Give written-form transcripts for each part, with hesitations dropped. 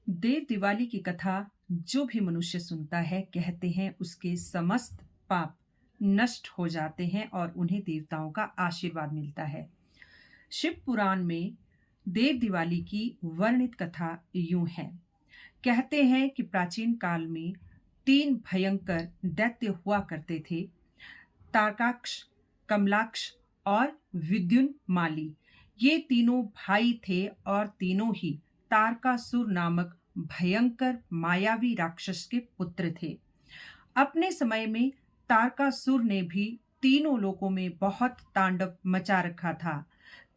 देव दिवाली की कथा जो भी मनुष्य सुनता है कहते हैं उसके समस्त पाप नष्ट हो जाते हैं और उन्हें देवताओं का आशीर्वाद मिलता है। शिव पुराण में देव दिवाली की वर्णित कथा यूं है। कहते हैं कि प्राचीन काल में तीन भयंकर दैत्य हुआ करते थे। तारकाक्ष, कमलाक्ष और विद्युन्माली। ये तीनों भाई थे और तीनों ही तारकासुर नामक भयंकर मायावी राक्षस के पुत्र थे। अपने समय में तारकासुर ने भी तीनों लोकों में बहुत तांडव मचा रखा था।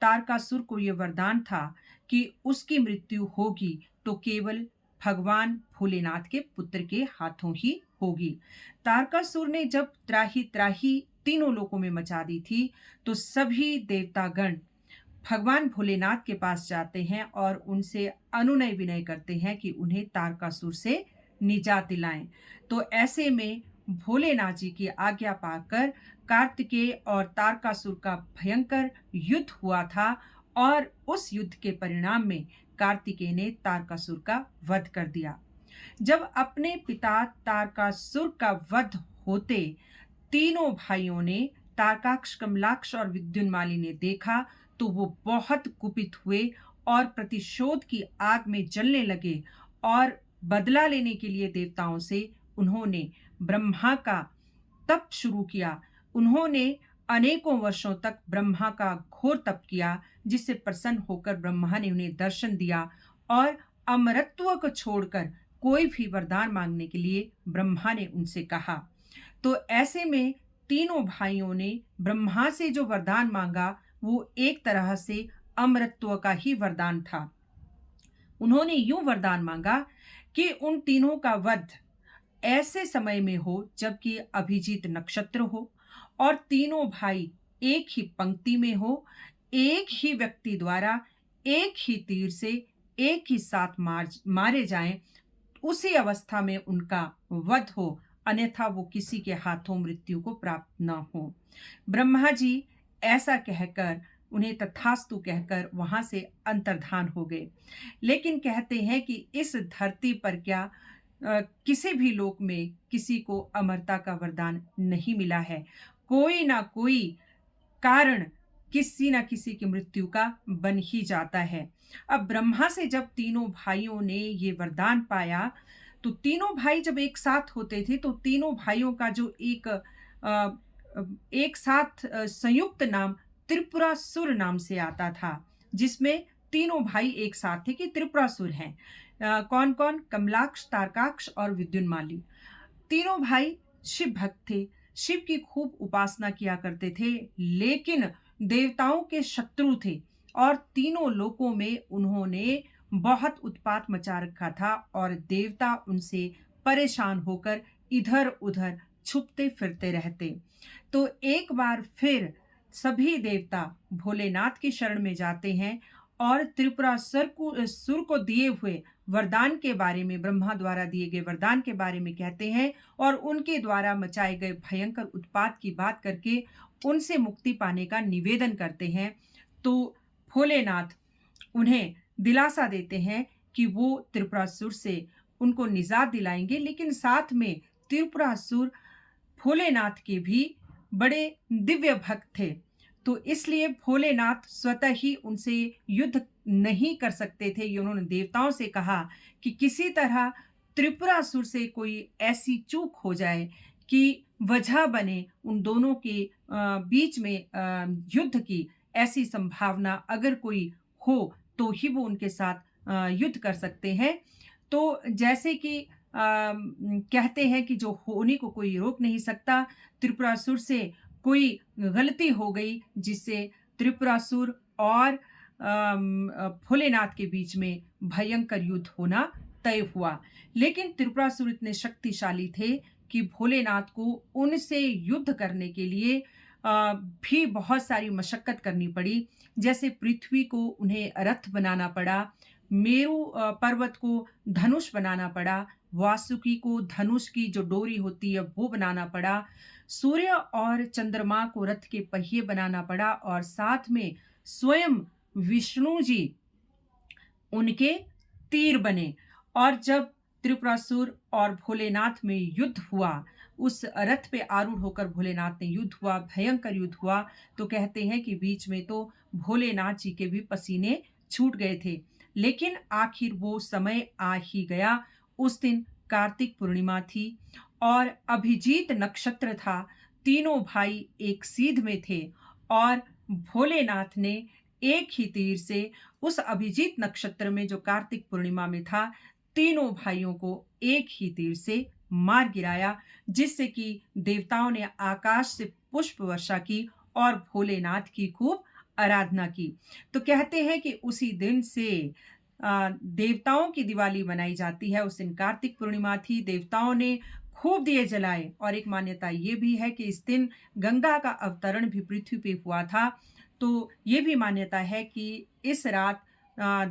तारकासुर को यह वरदान था कि उसकी मृत्यु होगी तो केवल भगवान भोलेनाथ के पुत्र के हाथों ही होगी। तारकासुर ने जब त्राही त्राही तीनों लोकों में मचा दी थी, तो सभी देवतागण भगवान भोलेनाथ के पास जाते हैं और उनसे अनुनय विनय करते हैं कि उन्हें तारकासुर से निजात दिलाएं। तो ऐसे में भोलेनाथ जी की आज्ञा पाकर कार्तिकेय और तारकासुर का भयंकर युद्ध हुआ था और उस युद्ध के परिणाम में कार्तिकेय ने तारकासुर का वध कर दिया। जब अपने पिता तारकासुर का वध होते तीनों भाइयों ने, तारकाक्ष, कमलाक्ष और विद्युन्माली ने देखा तो वो बहुत कुपित हुए और प्रतिशोध की आग में जलने लगे और बदला लेने के लिए देवताओं से उन्होंने ब्रह्मा का तप शुरू किया। उन्होंने अनेकों वर्षों तक ब्रह्मा का घोर तप किया, जिससे प्रसन्न होकर ब्रह्मा ने उन्हें दर्शन दिया और अमरत्व को छोड़कर कोई भी वरदान मांगने के लिए ब्रह्मा ने उनसे कहा। तो ऐसे में तीनों भाइयों ने ब्रह्मा से जो वरदान मांगा वो एक तरह से अमरत्व का ही वरदान था। उन्होंने यूं वरदान मांगा कि उन तीनों का वध ऐसे समय में हो जबकि अभिजीत नक्षत्र हो और तीनों भाई एक ही पंक्ति में हो, एक ही व्यक्ति द्वारा एक ही तीर से एक ही साथ मारे जाएं, उसी अवस्था में उनका वध हो, अन्यथा वो किसी के हाथों मृत्यु को प्राप्त न हो। ब्रह्मा जी ऐसा कहकर उन्हें तथास्तु कहकर वहां से अंतर्धान हो गए। लेकिन कहते हैं कि इस धरती पर क्या किसी भी लोक में किसी को अमरता का वरदान नहीं मिला है। कोई ना कोई कारण किसी ना किसी की मृत्यु का बन ही जाता है। अब ब्रह्मा से जब तीनों भाइयों ने ये वरदान पाया, तो तीनों भाई जब एक साथ होते थे तो तीनों भाइयों का जो एक साथ संयुक्त नाम त्रिपुरासुर नाम से आता था, जिसमें तीनों भाई एक साथ थे कि त्रिपुरासुर हैं। कौन कौन? कमलाक्ष, तारकाक्ष और विद्युन्माली। तीनों भाई शिव भक्त थे, शिव की खूब उपासना किया करते थे, लेकिन देवताओं के शत्रु थे और तीनों लोकों में उन्होंने बहुत उत्पात मचा रखा था और देवता उनसे परेशान होकर इधर उधर छुपते फिरते रहते। तो एक बार फिर सभी देवता भोलेनाथ की शरण में जाते हैं और सुर को दिए हुए वरदान के बारे में, ब्रह्मा द्वारा दिए गए वरदान के बारे में कहते हैं और उनके द्वारा मचाए गए भयंकर उत्पात की बात करके उनसे मुक्ति पाने का निवेदन करते हैं। तो भोलेनाथ उन्हें दिलासा देते हैं कि वो त्रिपुरासुर से उनको निजात दिलाएंगे, लेकिन साथ में त्रिपुरासुर भोलेनाथ के भी बड़े दिव्य भक्त थे, तो इसलिए भोलेनाथ स्वतः ही उनसे युद्ध नहीं कर सकते थे। ये उन्होंने देवताओं से कहा कि किसी तरह त्रिपुरासुर से कोई ऐसी चूक हो जाए कि वजह बने उन दोनों के बीच में युद्ध की। ऐसी संभावना अगर कोई हो तो ही वो उनके साथ युद्ध कर सकते हैं। तो जैसे कि कहते हैं कि जो होने को कोई रोक नहीं सकता, त्रिपुरासुर से कोई गलती हो गई जिससे त्रिपुरासुर और भोलेनाथ के बीच में भयंकर युद्ध होना तय हुआ। लेकिन त्रिपुरासुर इतने शक्तिशाली थे कि भोलेनाथ को उनसे युद्ध करने के लिए भी बहुत सारी मशक्कत करनी पड़ी। जैसे पृथ्वी को उन्हें रथ बनाना पड़ा, मेरु पर्वत को धनुष बनाना पड़ा, वासुकी को धनुष की जो डोरी होती है वो बनाना पड़ा, सूर्य और चंद्रमा को रथ के पहिए बनाना पड़ा और साथ में स्वयं विष्णु जी उनके तीर बने और जब त्रिपुरासुर और भोलेनाथ में युद्ध हुआ, उस रथ पे आरूढ़ होकर भोलेनाथ ने युद्ध हुआ, भयंकर युद्ध हुआ, तो कहते हैं कि बीच में तो भोलेनाथ जी के भी पसीने छूट गए थे। लेकिन आखिर वो समय आ ही गया। उस दिन कार्तिक पूर्णिमा थी और अभिजीत नक्षत्र था। तीनों भाई एक सीध में थे और भोलेनाथ ने एक ही तीर से उस अभिजीत नक्षत्र में जो कार्तिक पूर्णिमा में था, तीनों भाइयों को एक ही तीर से मार गिराया, जिससे कि देवताओं ने आकाश से पुष्प वर्षा की और भोलेनाथ की खूब आराधना की। तो कहते हैं कि उसी दिन से देवताओं की दिवाली मनाई जाती है। उस दिन कार्तिक पूर्णिमा थी, देवताओं ने खूब दिए जलाए और एक मान्यता ये भी है कि इस दिन गंगा का अवतरण भी पृथ्वी पे हुआ था। तो ये भी मान्यता है कि इस रात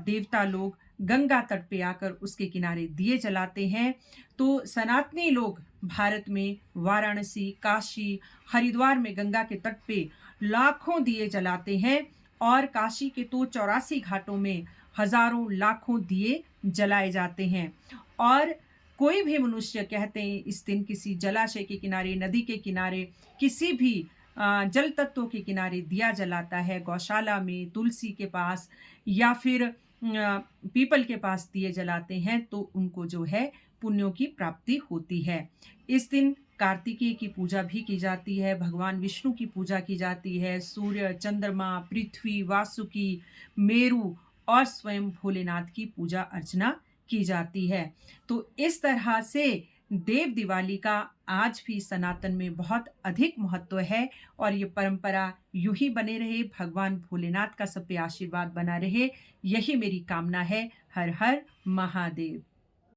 देवता लोग गंगा तट पे आकर उसके किनारे दिए जलाते हैं। तो सनातनी लोग भारत में वाराणसी, काशी, हरिद्वार में गंगा के तट पे लाखों दिए जलाते हैं और काशी के तो 84 घाटों में हजारों लाखों दिए जलाए जाते हैं। और कोई भी मनुष्य कहते हैं इस दिन किसी जलाशय के किनारे, नदी के किनारे, किसी भी जल तत्वों के किनारे दिया जलाता है, गौशाला में, तुलसी के पास या फिर पीपल के पास दिए जलाते हैं, तो उनको जो है पुण्यों की प्राप्ति होती है। इस दिन कार्तिकेय की पूजा भी की जाती है, भगवान विष्णु की पूजा की जाती है, सूर्य, चंद्रमा, पृथ्वी, वासुकी, मेरु और स्वयं भोलेनाथ की पूजा अर्चना की जाती है। तो इस तरह से देव दिवाली का आज भी सनातन में बहुत अधिक महत्व है और ये परंपरा यूं ही बने रहे, भगवान भोलेनाथ का सब पे आशीर्वाद बना रहे, यही मेरी कामना है। हर हर महादेव।